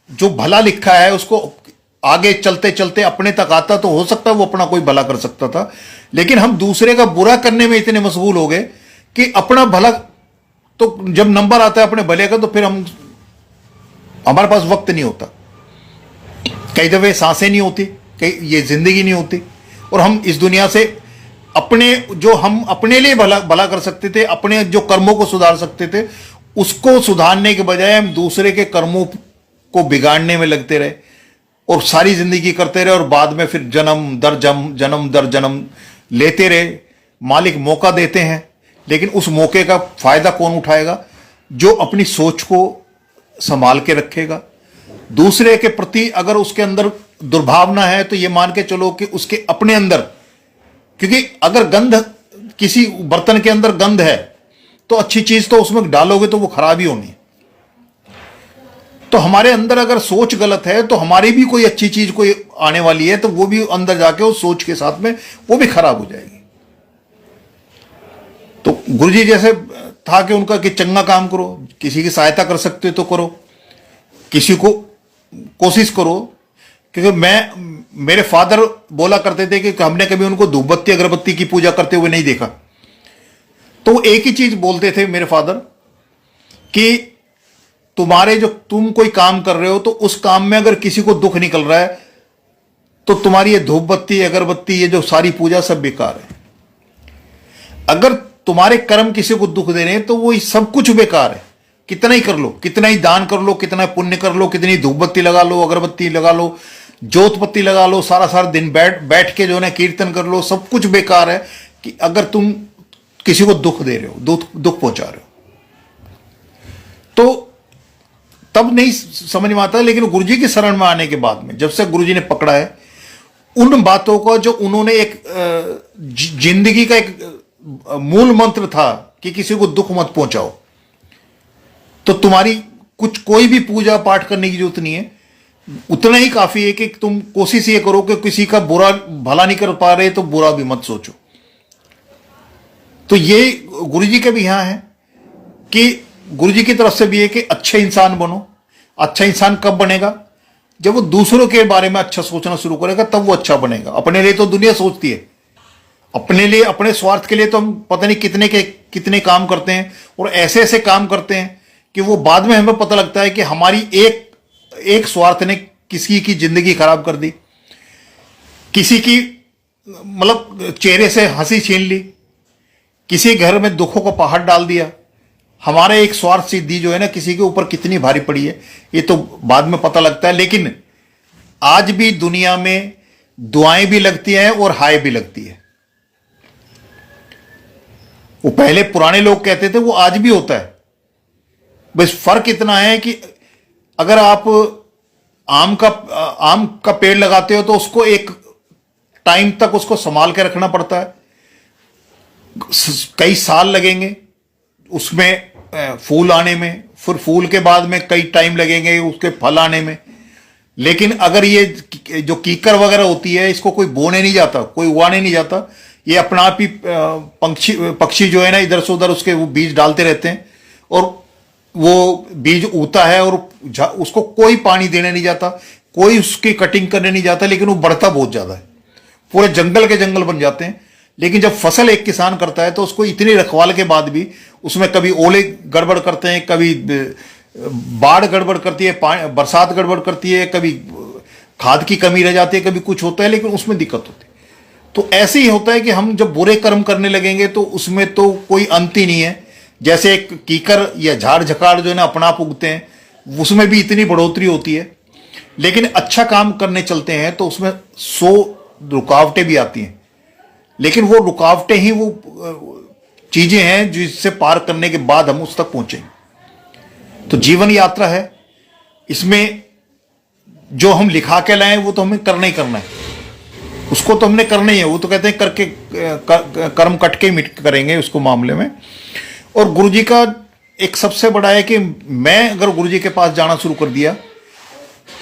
जो भला लिखा है उसको आगे चलते चलते अपने तक आता तो हो सकता है वो अपना कोई भला कर सकता था, लेकिन हम दूसरे का बुरा करने में इतने मशगूल हो गए कि अपना भला, तो जब नंबर आता है अपने भले का तो फिर हमारे पास वक्त नहीं होता, कई दफे सांसें नहीं होती, कई ये जिंदगी नहीं होती, और हम इस दुनिया से अपने जो हम अपने लिए भला कर सकते थे, अपने जो कर्मों को सुधार सकते थे, उसको सुधारने के बजाय हम दूसरे के कर्मों को बिगाड़ने में लगते रहे और सारी जिंदगी करते रहे, और बाद में फिर जन्म दर जन्म लेते रहे। मालिक मौका देते हैं, लेकिन उस मौके का फायदा कौन उठाएगा? जो अपनी सोच को संभाल के रखेगा। दूसरे के प्रति अगर उसके अंदर दुर्भावना है तो ये मान के चलो कि उसके अपने अंदर, क्योंकि अगर गंध, किसी बर्तन के अंदर गंध है तो अच्छी चीज तो उसमें डालोगे तो वो खराब ही होनी है। तो हमारे अंदर अगर सोच गलत है तो हमारी भी कोई अच्छी चीज कोई आने वाली है तो वो भी अंदर जाके उस सोच के साथ में वो भी खराब हो जाएगी। तो गुरुजी जैसे था कि उनका कि चंगा काम करो, किसी की सहायता कर सकते हो तो करो, किसी को कोशिश करो। क्योंकि मेरे फादर बोला करते थे कि हमने कभी उनको धूपबत्ती अगरबत्ती की पूजा करते हुए नहीं देखा। तो एक ही चीज बोलते थे मेरे फादर कि तुम कोई काम कर रहे हो तो उस काम में अगर किसी को दुख निकल रहा है तो तुम्हारी ये धूपबत्ती अगरबत्ती ये जो सारी पूजा सब बेकार है। अगर तुम्हारे कर्म किसी को दुख दे रहे हैं तो वो सब कुछ बेकार है। कितना ही कर लो, कितना ही दान कर लो, कितना पुण्य कर लो, कितनी धूपबत्ती लगा लो, अगरबत्ती लगा लो, जोतबत्ती लगा लो, सारा सारा दिन बैठ के जो है कीर्तन कर लो, सब कुछ बेकार है कि अगर तुम किसी को दुख दे रहे हो, दुख पहुंचा रहे हो। तो तब नहीं समझ में आता, लेकिन गुरुजी की शरण में आने के बाद में जब से गुरुजी ने पकड़ा है उन बातों का, जो उन्होंने एक जिंदगी का एक मूल मंत्र था कि किसी को दुख मत पहुंचाओ, तो तुम्हारी कोई भी पूजा पाठ करने की जरूरत नहीं है। उतना ही काफी है कि तुम कोशिश ये करो कि किसी का बुरा भला नहीं कर पा रहे तो बुरा भी मत सोचो। तो ये गुरुजी के भी यहां है कि गुरुजी की तरफ से भी है कि अच्छे इंसान बनो। अच्छा इंसान कब बनेगा? जब वो दूसरों के बारे में अच्छा सोचना शुरू करेगा तब वो अच्छा बनेगा। अपने लिए तो दुनिया सोचती है, अपने लिए, अपने स्वार्थ के लिए तो हम पता नहीं कितने काम करते हैं, और ऐसे ऐसे काम करते हैं कि वो बाद में हमें पता लगता है कि हमारी एक स्वार्थ ने किसी की जिंदगी खराब कर दी, किसी की मतलब चेहरे से हंसी छीन ली, किसी घर में दुखों का पहाड़ डाल दिया। हमारे एक स्वार्थ सिद्धि जो है ना किसी के ऊपर कितनी भारी पड़ी है ये तो बाद में पता लगता है। लेकिन आज भी दुनिया में दुआएं भी लगती हैं और हाय भी लगती है। वो पहले पुराने लोग कहते थे, वो आज भी होता है। बस फर्क इतना है कि अगर आप आम का पेड़ लगाते हो तो उसको एक टाइम तक उसको संभाल के रखना पड़ता है, कई साल लगेंगे उसमें फूल आने में, फिर फूल के बाद में कई टाइम लगेंगे उसके फल आने में। लेकिन अगर ये जो कीकर वगैरह होती है इसको कोई बोने नहीं जाता, कोई उगाने नहीं जाता, ये अपना आप ही पक्षी जो है ना इधर से उधर उसके वो बीज डालते रहते हैं और वो बीज उगता है और उसको कोई पानी देने नहीं जाता, कोई उसकी कटिंग करने नहीं जाता, लेकिन वो बढ़ता बहुत ज्यादा है, पूरे जंगल के जंगल बन जाते हैं। लेकिन जब फसल एक किसान करता है तो उसको इतनी रखवाल के बाद भी उसमें कभी ओले गड़बड़ करते हैं, कभी बाढ़ गड़बड़ करती है, बरसात गड़बड़ करती है, कभी खाद की कमी रह जाती है, कभी कुछ होता है, लेकिन उसमें दिक्कत होती है। तो ऐसे ही होता है कि हम जब बुरे कर्म करने लगेंगे तो उसमें तो कोई अंत ही नहीं है। जैसे एक कीकर या झाड़ झकाड़ जो है ना अपना आप उगते हैं, उसमें भी इतनी बढ़ोतरी होती है। लेकिन अच्छा काम करने चलते हैं तो उसमें 100 रुकावटें भी आती हैं। लेकिन वो रुकावटें ही वो चीजें हैं जिससे पार करने के बाद हम उस तक पहुंचेंगे। तो जीवन यात्रा है, इसमें जो हम लिखा के लाए वो तो हमें करना ही करना है, उसको तो हमने करना ही है। वो तो कहते हैं करके कर्म कट के मिट करेंगे उसको मामले में। और गुरुजी का एक सबसे बड़ा है कि मैं अगर गुरुजी के पास जाना शुरू कर दिया,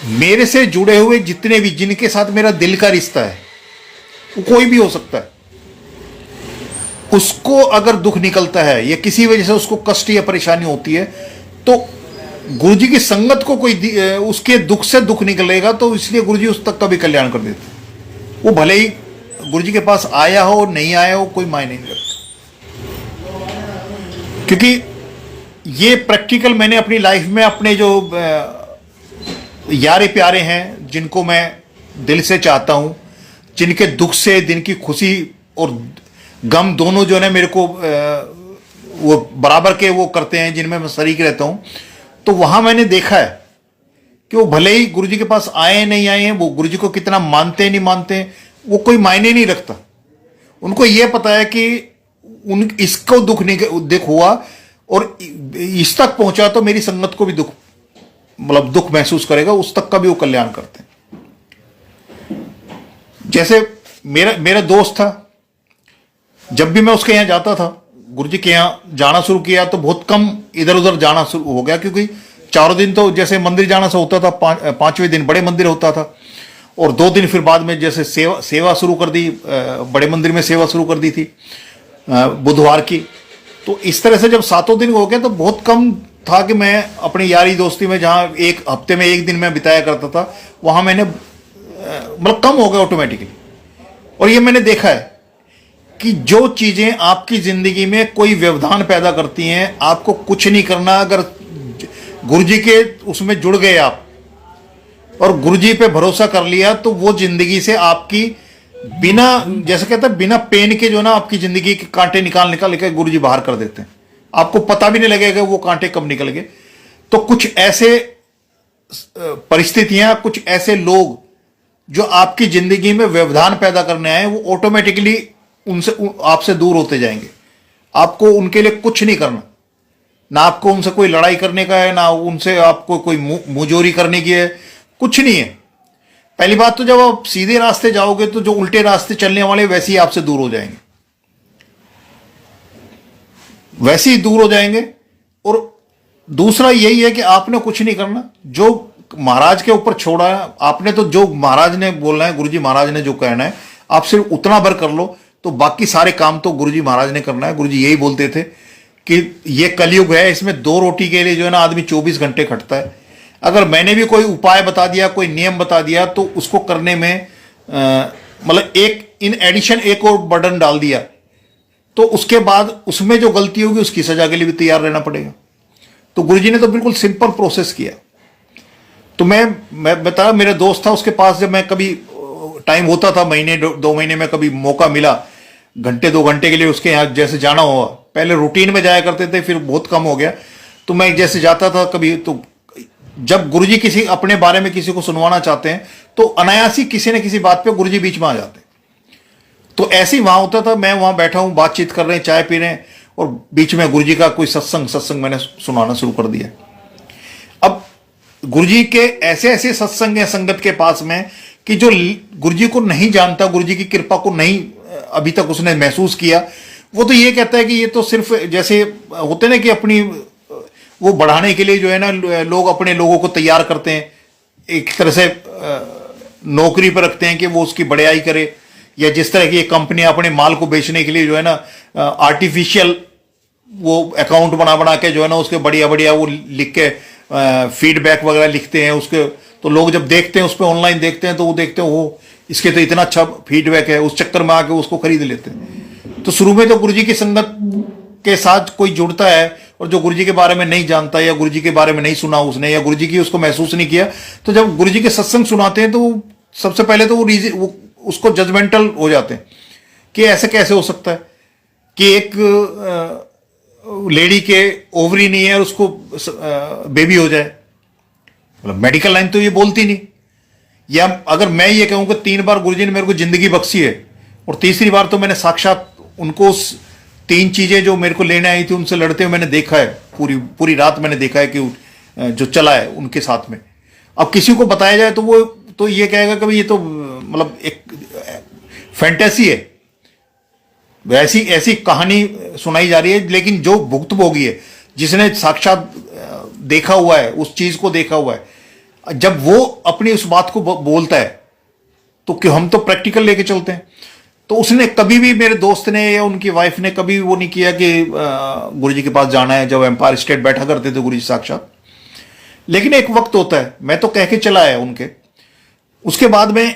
मेरे से जुड़े हुए जितने भी, जिनके साथ मेरा दिल का रिश्ता है, वो कोई भी हो सकता है, उसको अगर दुख निकलता है या किसी वजह से उसको कष्ट या परेशानी होती है, तो गुरुजी की संगत को कोई उसके दुख से दुख निकलेगा, तो इसलिए गुरुजी उस तक का भी कल्याण कर देते। वो भले ही गुरुजी के पास आया हो नहीं आया हो, कोई मायने नहीं रखता। क्योंकि ये प्रैक्टिकल मैंने अपनी लाइफ में अपने जो यारे प्यारे हैं, जिनको मैं दिल से चाहता हूं, जिनके दुख से जिनकी खुशी और गम दोनों जो है मेरे को वो बराबर के वो करते हैं, जिनमें मैं शरीक रहता हूं, तो वहां मैंने देखा है कि वो भले ही गुरुजी के पास आए नहीं आए हैं, वो गुरुजी को कितना मानते हैं नहीं मानते हैं, वो कोई मायने नहीं रखता। उनको ये पता है कि उन इसको दुख हुआ और इस तक पहुंचा तो मेरी संगत को भी दुख, मतलब दुख महसूस करेगा, उस तक का भी वो कल्याण करते हैं। जैसे मेरा दोस्त था, जब भी मैं उसके यहां जाता था, गुरुजी के यहां जाना शुरू किया तो बहुत कम इधर उधर जाना शुरू हो गया, क्योंकि 4 दिन तो जैसे मंदिर जाना से होता था, 5वें दिन बड़े मंदिर होता था, और 2 दिन फिर बाद में जैसे सेवा शुरू कर दी, बड़े मंदिर में सेवा शुरू कर दी थी बुधवार की। तो इस तरह से जब 7 दिन हो गया तो बहुत कम था कि मैं अपनी यारी दोस्ती में, जहां एक हफ्ते में 1 दिन मैं बिताया करता था, वहां मैंने मतलब कम हो गया ऑटोमेटिकली। और ये मैंने देखा है कि जो चीजें आपकी जिंदगी में कोई व्यवधान पैदा करती हैं, आपको कुछ नहीं करना, अगर गुरुजी के उसमें जुड़ गए आप और गुरुजी पे भरोसा कर लिया, तो वो जिंदगी से आपकी बिना, जैसे कहते हैं बिना पेन के जो ना आपकी जिंदगी के कांटे निकाल के गुरुजी बाहर कर देते हैं। आपको पता भी नहीं लगेगा वो कांटे कब निकल गए। तो कुछ ऐसे परिस्थितियां, कुछ ऐसे लोग जो आपकी जिंदगी में व्यवधान पैदा करने आए, वो ऑटोमेटिकली उनसे आपसे दूर होते जाएंगे। आपको उनके लिए कुछ नहीं करना, ना आपको उनसे कोई लड़ाई करने का है, ना उनसे आपको कोई मुंहजोरी करने की है, कुछ नहीं है। पहली बात तो जब आप सीधे रास्ते जाओगे तो जो उल्टे रास्ते चलने वाले वैसे ही आपसे दूर हो जाएंगे, वैसे ही दूर हो जाएंगे। और दूसरा यही है कि आपने कुछ नहीं करना, जो महाराज के ऊपर छोड़ा है आपने, तो जो महाराज ने बोलना है, गुरुजी महाराज ने जो कहना है, आप सिर्फ उतना भर कर लो, तो बाकी सारे काम तो गुरुजी महाराज ने करना है। गुरुजी यही बोलते थे कि ये कलयुग है, इसमें 2 रोटी के लिए जो है ना आदमी 24 घंटे खटता है। अगर मैंने भी कोई उपाय बता दिया, कोई नियम बता दिया, तो उसको करने में मतलब एक इन एडिशन एक और बर्डन डाल दिया, तो उसके बाद उसमें जो गलती होगी उसकी सजा के लिए भी तैयार रहना पड़ेगा। तो गुरुजी ने तो बिल्कुल सिंपल प्रोसेस किया। तो मैं बता, मेरा दोस्त था, उसके पास जब मैं कभी टाइम होता था, महीने 2 महीने में कभी मौका मिला, घंटे 2 घंटे के लिए उसके यहाँ जैसे जाना हुआ, पहले रूटीन में जाया करते थे, फिर बहुत कम हो गया, तो मैं जैसे जाता था कभी, तो जब गुरुजी किसी अपने बारे में किसी को सुनवाना चाहते हैं, तो अनायासी किसी न किसी बात पे गुरुजी बीच में आ जाते। तो ऐसे ही वहां होता था, मैं वहां बैठा हूं, बातचीत कर रहे हैं, चाय पी रहे हैं, और बीच में गुरुजी का कोई सत्संग मैंने सुनाना शुरू कर दिया। अब गुरुजी के ऐसे ऐसे सत्संग है संगत के पास में कि जो गुरुजी को नहीं जानता, गुरुजी की कृपा को नहीं अभी तक उसने महसूस किया, वो तो ये कहता है कि ये तो सिर्फ जैसे होते ना कि अपनी वो बढ़ाने के लिए जो है ना लोग अपने लोगों को तैयार करते हैं, एक तरह से नौकरी पर रखते हैं कि वो उसकी बढ़ाई करे, या जिस तरह की कंपनी अपने माल को बेचने के लिए जो है ना आर्टिफिशियल वो अकाउंट बना के जो है ना उसके बढ़िया बढ़िया वो लिख के फीडबैक वगैरह लिखते हैं उसके, तो लोग जब देखते हैं उस पर ऑनलाइन देखते हैं, तो वो देखते हैं वो इसके तो इतना अच्छा फीडबैक है, उस चक्कर में आके उसको खरीद लेते हैं। तो शुरू में तो गुरुजी की संगत के साथ कोई जुड़ता है और जो गुरुजी के बारे में नहीं जानता या गुरुजी के बारे में नहीं सुना उसने या गुरुजी की उसको महसूस नहीं किया, तो जब गुरुजी के सत्संग सुनाते हैं तो सबसे पहले तो वो उसको जजमेंटल हो जाते हैं कि ऐसे कैसे हो सकता है कि एक लेडी के ओवरी नहीं है और उसको बेबी हो जाए। मतलब मेडिकल लाइन तो ये बोलती नहीं। या अगर मैं ये कहूं कि 3 बार गुरुजी ने मेरे को जिंदगी बख्शी है और तीसरी बार तो मैंने साक्षात उनको उस 3 चीजें जो मेरे को लेने आई थी उनसे लड़ते हुए मैंने देखा है, पूरी पूरी रात मैंने देखा है कि जो चला है उनके साथ में। अब किसी को बताया जाए तो वो तो ये कहेगा कि भाई ये तो मतलब एक फैंटेसी है, वैसी ऐसी कहानी सुनाई जा रही है। लेकिन जो भुक्तभोगी है, जिसने साक्षात देखा हुआ है, उस चीज को देखा हुआ है, जब वो अपनी उस बात को बोलता है तो क्यों हम तो प्रैक्टिकल लेके चलते हैं। तो उसने कभी भी, मेरे दोस्त ने या उनकी वाइफ ने कभी वो नहीं किया कि गुरुजी के पास जाना है। जब एम्पायर स्टेट बैठा करते थे गुरुजी साक्षात, लेकिन एक वक्त होता है, मैं तो कह के चला आया उनके, उसके बाद में